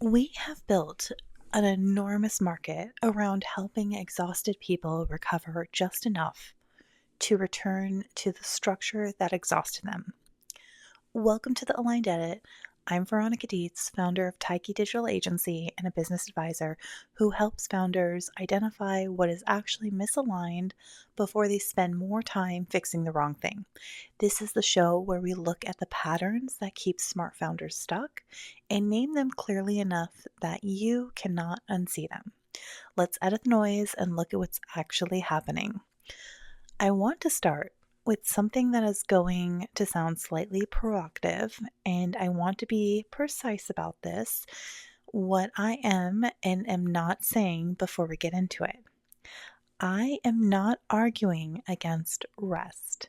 We have built an enormous market around helping exhausted people recover just enough to return to the structure that exhausted them. Welcome to the Aligned Edit. I'm Veronica Dietz, founder of Taiki Digital Agency and a business advisor who helps founders identify what is actually misaligned before they spend more time fixing the wrong thing. This is the show where we look at the patterns that keep smart founders stuck and name them clearly enough that you cannot unsee them. Let's edit the noise and look at what's actually happening. I want to start with something that is going to sound slightly provocative, and I want to be precise about this, what I am and am not saying before we get into it. I am not arguing against rest.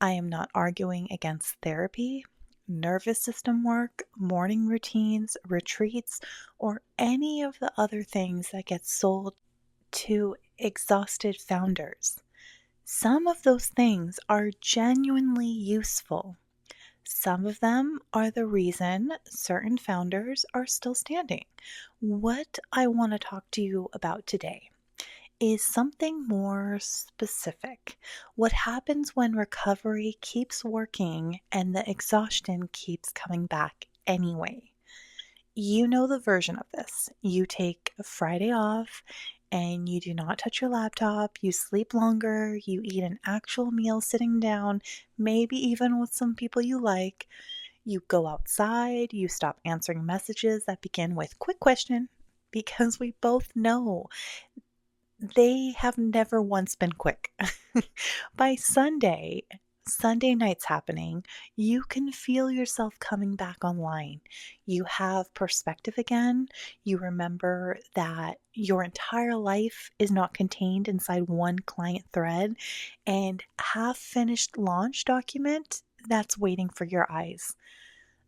I am not arguing against therapy, nervous system work, morning routines, retreats, or any of the other things that get sold to exhausted founders. Some of those things are genuinely useful. Some of them are the reason certain founders are still standing. What I want to talk to you about today is something more specific. What happens when recovery keeps working and the exhaustion keeps coming back anyway? You know the version of this. You take a Friday off and you do not touch your laptop, you sleep longer, you eat an actual meal sitting down, maybe even with some people you like. You go outside, you stop answering messages that begin with quick question, because we both know they have never once been quick. By Sunday night's happening, you can feel yourself coming back online. You have perspective again. You remember that your entire life is not contained inside one client thread and half-finished launch document that's waiting for your eyes.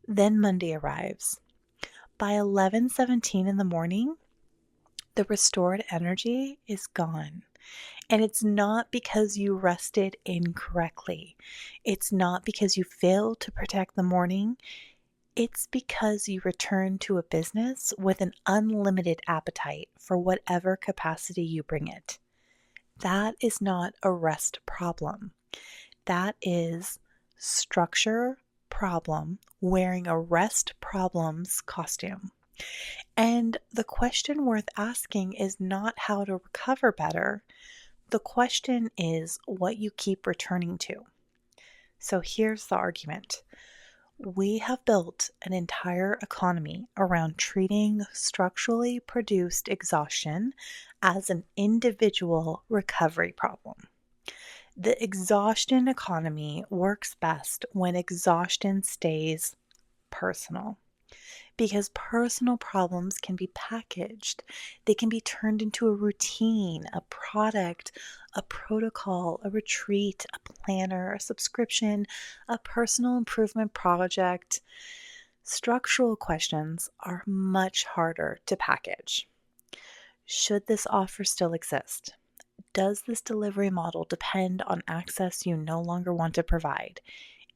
Then Monday arrives. By 11:17 in the morning, the restored energy is gone. And it's not because you rested incorrectly. It's not because you failed to protect the morning. It's because you returned to a business with an unlimited appetite for whatever capacity you bring it. That is not a rest problem. That is structure problem wearing a rest problems costume. And the question worth asking is not how to recover better. The question is what you keep returning to. So here's the argument. We have built an entire economy around treating structurally produced exhaustion as an individual recovery problem. The exhaustion economy works best when exhaustion stays personal, because personal problems can be packaged. They can be turned into a routine, a product, a protocol, a retreat, a planner, a subscription, a personal improvement project. Structural questions are much harder to package. Should this offer still exist? Does this delivery model depend on access you no longer want to provide?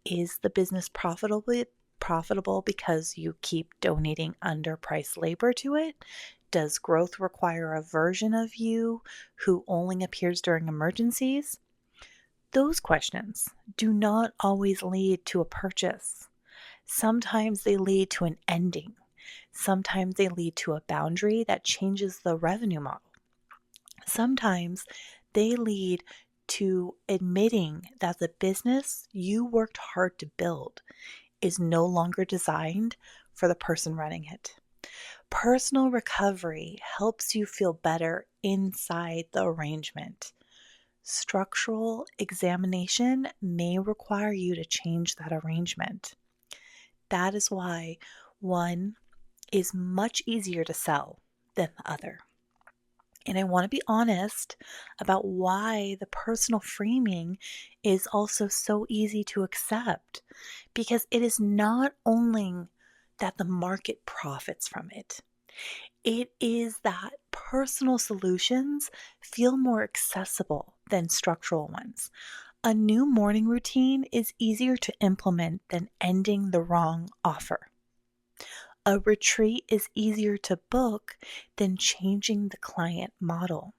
Is the business profitable because you keep donating underpriced labor to it? Does growth require a version of you who only appears during emergencies? Those questions do not always lead to a purchase. Sometimes they lead to an ending. Sometimes they lead to a boundary that changes the revenue model. Sometimes they lead to admitting that the business you worked hard to build is no longer designed for the person running it. Personal recovery helps you feel better inside the arrangement. Structural examination may require you to change that arrangement. That is why one is much easier to sell than the other. And I want to be honest about why the personal framing is also so easy to accept, because it is not only that the market profits from it, it is that personal solutions feel more accessible than structural ones. A new morning routine is easier to implement than ending the wrong offer. A retreat is easier to book than changing the client model.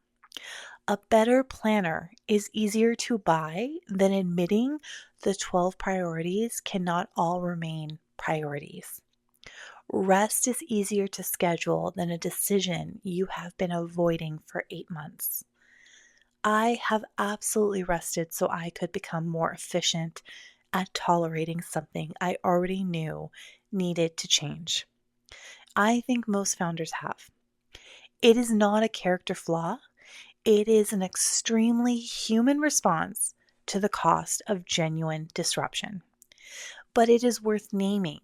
A better planner is easier to buy than admitting the 12 priorities cannot all remain priorities. Rest is easier to schedule than a decision you have been avoiding for 8 months. I have absolutely rested so I could become more efficient at tolerating something I already knew needed to change. I think most founders have. It is not a character flaw. It is an extremely human response to the cost of genuine disruption. But it is worth naming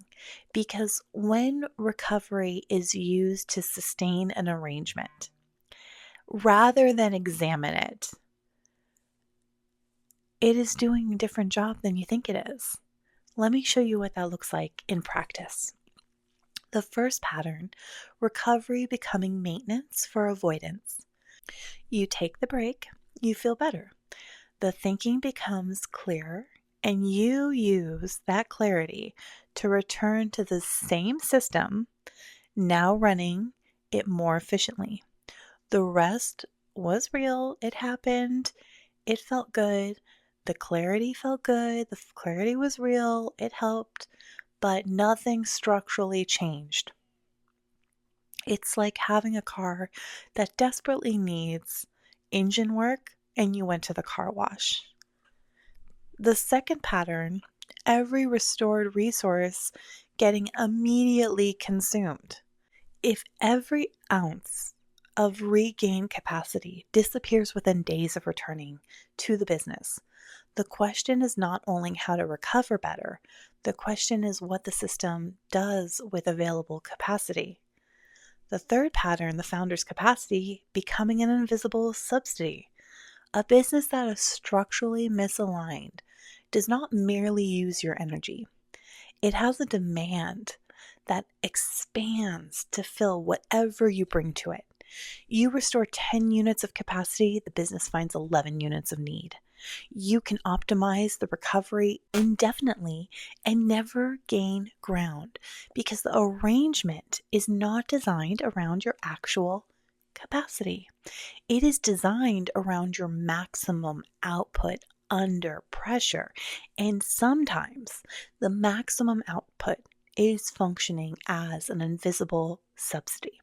because when recovery is used to sustain an arrangement, rather than examine it, it is doing a different job than you think it is. Let me show you what that looks like in practice. The first pattern, recovery becoming maintenance for avoidance. You take the break, you feel better. The thinking becomes clearer, and you use that clarity to return to the same system, now running it more efficiently. The rest was real, it happened, it felt good, the clarity felt good, the clarity was real, it helped, but nothing structurally changed. It's like having a car that desperately needs engine work and you went to the car wash. The second pattern, every restored resource getting immediately consumed. If every ounce of regained capacity disappears within days of returning to the business, the question is not only how to recover better, the question is what the system does with available capacity. The third pattern, the founder's capacity, becoming an invisible subsidy. A business that is structurally misaligned does not merely use your energy. It has a demand that expands to fill whatever you bring to it. You restore 10 units of capacity, the business finds 11 units of need. You can optimize the recovery indefinitely and never gain ground because the arrangement is not designed around your actual capacity. It is designed around your maximum output under pressure. And sometimes the maximum output is functioning as an invisible subsidy.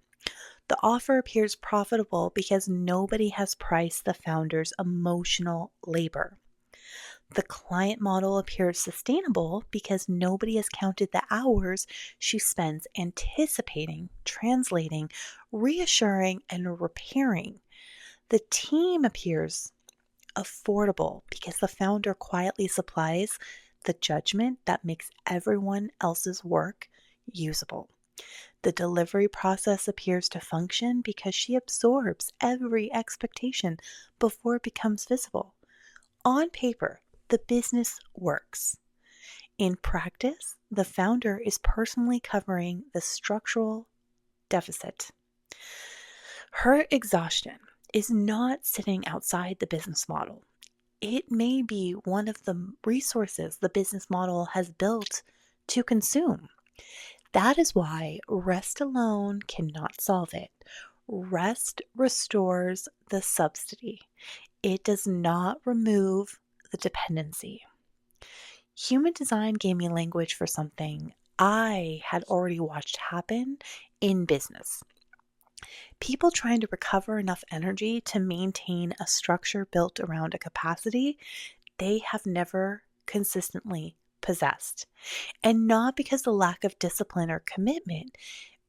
The offer appears profitable because nobody has priced the founder's emotional labor. The client model appears sustainable because nobody has counted the hours she spends anticipating, translating, reassuring, and repairing. The team appears affordable because the founder quietly supplies the judgment that makes everyone else's work usable. The delivery process appears to function because she absorbs every expectation before it becomes visible. On paper, the business works. In practice, the founder is personally covering the structural deficit. Her exhaustion is not sitting outside the business model. It may be one of the resources the business model has built to consume. That is why rest alone cannot solve it. Rest restores the subsidy. It does not remove the dependency. Human design gave me language for something I had already watched happen in business. People trying to recover enough energy to maintain a structure built around a capacity they have never consistently possessed. And not because of lack of discipline or commitment,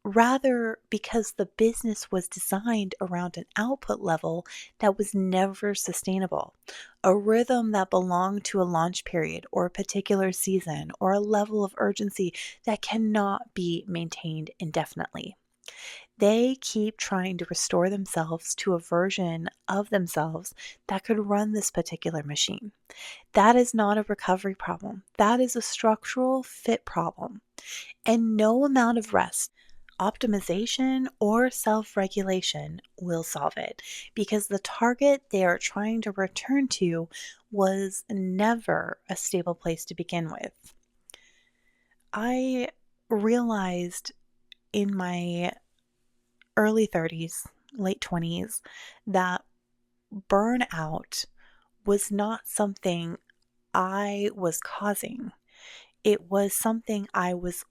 rather because the business was designed around an output level that was never sustainable, a rhythm that belonged to a launch period or a particular season or a level of urgency that cannot be maintained indefinitely. They keep trying to restore themselves to a version of themselves that could run this particular machine. That is not a recovery problem. That is a structural fit problem. And no amount of rest, optimization, or self-regulation will solve it because the target they are trying to return to was never a stable place to begin with. I realized in my early 30s, late 20s, that burnout was not something I was causing. It was something I was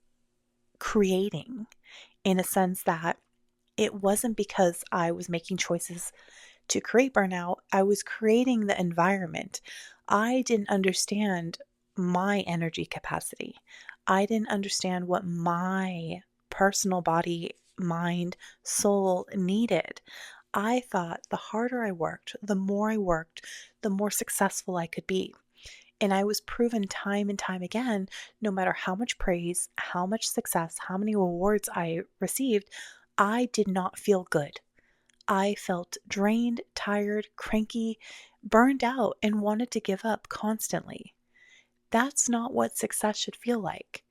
creating, in a sense that it wasn't because I was making choices to create burnout. I was creating the environment. I didn't understand my energy capacity. I didn't understand what my personal body, mind, soul needed. I thought the harder I worked, the more I worked, the more successful I could be. And I was proven time and time again, no matter how much praise, how much success, how many awards I received, I did not feel good. I felt drained, tired, cranky, burned out, and wanted to give up constantly. That's not what success should feel like.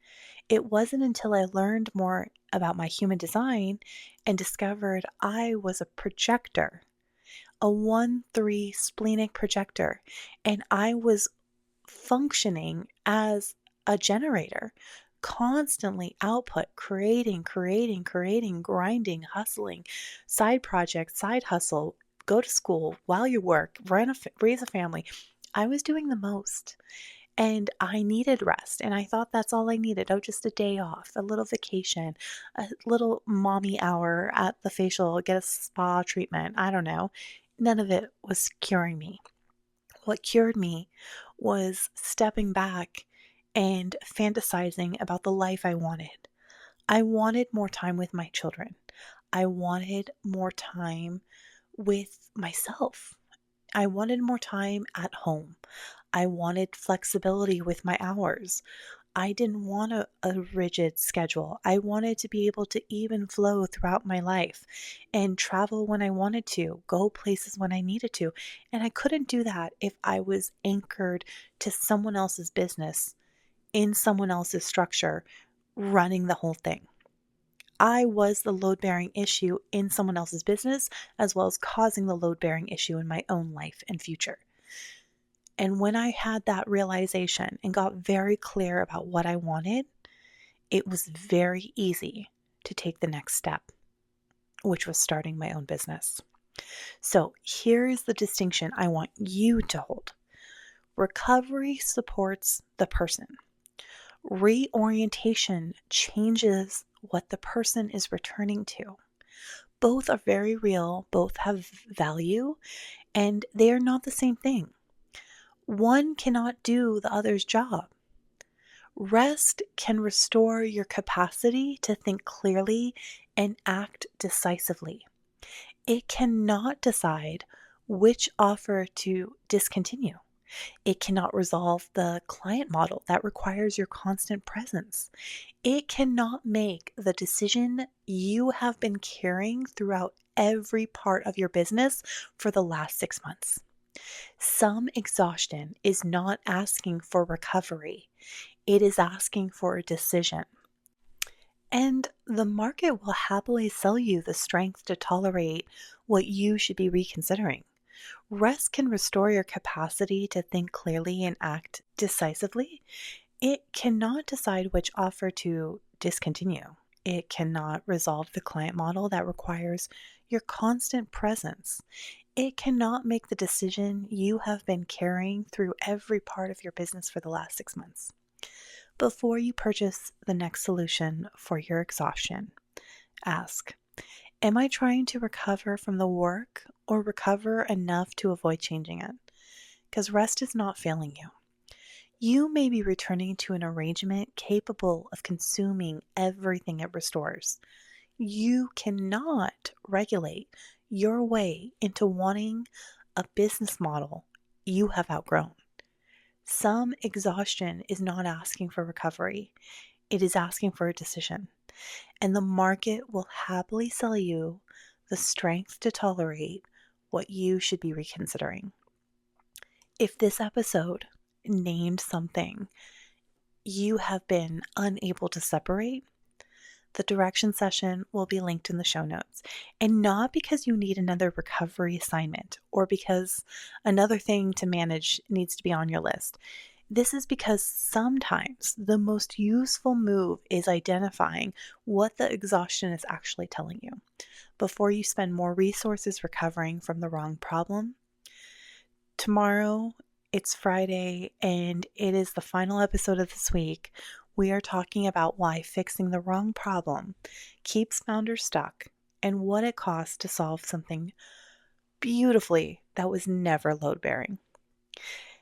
It wasn't until I learned more about my human design and discovered I was a projector, a 1-3 splenic projector, and I was functioning as a generator, constantly output, creating, grinding, hustling, side project, side hustle, go to school while you work, raise a family. I was doing the most. And I needed rest. And I thought that's all I needed. Oh, just a day off, a little vacation, a little mommy hour at the facial, get a spa treatment. I don't know. None of it was curing me. What cured me was stepping back and fantasizing about the life I wanted. I wanted more time with my children. I wanted more time with myself. I wanted more time at home. I wanted flexibility with my hours. I didn't want a rigid schedule. I wanted to be able to even flow throughout my life and travel when I wanted to, go places when I needed to. And I couldn't do that if I was anchored to someone else's business, in someone else's structure, running the whole thing. I was the load bearing issue in someone else's business, as well as causing the load bearing issue in my own life and future. And when I had that realization and got very clear about what I wanted, it was very easy to take the next step, which was starting my own business. So here's the distinction I want you to hold. Recovery supports the person. Reorientation changes what the person is returning to. Both are very real, both have value, and they are not the same thing. One cannot do the other's job. Rest can restore your capacity to think clearly and act decisively. It cannot decide which offer to discontinue. It cannot resolve the client model that requires your constant presence. It cannot make the decision you have been carrying throughout every part of your business for the last 6 months. Some exhaustion is not asking for recovery. It is asking for a decision. And the market will happily sell you the strength to tolerate what you should be reconsidering. Rest can restore your capacity to think clearly and act decisively. It cannot decide which offer to discontinue. It cannot resolve the client model that requires your constant presence. It cannot make the decision you have been carrying through every part of your business for the last 6 months. Before you purchase the next solution for your exhaustion, ask, am I trying to recover from the work or recover enough to avoid changing it? Because rest is not failing you. You may be returning to an arrangement capable of consuming everything it restores. You cannot regulate your way into wanting a business model you have outgrown. Some exhaustion is not asking for recovery. It is asking for a decision. And the market will happily sell you the strength to tolerate what you should be reconsidering. If this episode named something you have been unable to separate, the direction session will be linked in the show notes. And not because you need another recovery assignment or because another thing to manage needs to be on your list. This is because sometimes the most useful move is identifying what the exhaustion is actually telling you before you spend more resources recovering from the wrong problem. Tomorrow, it's Friday, and it is the final episode of this week. We are talking about why fixing the wrong problem keeps founders stuck and what it costs to solve something beautifully that was never load bearing.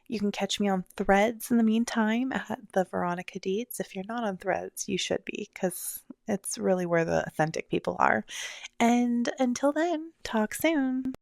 You can catch me on Threads in the meantime at the Veronica Dietz. If you're not on Threads, you should be, because it's really where the authentic people are. And until then, talk soon.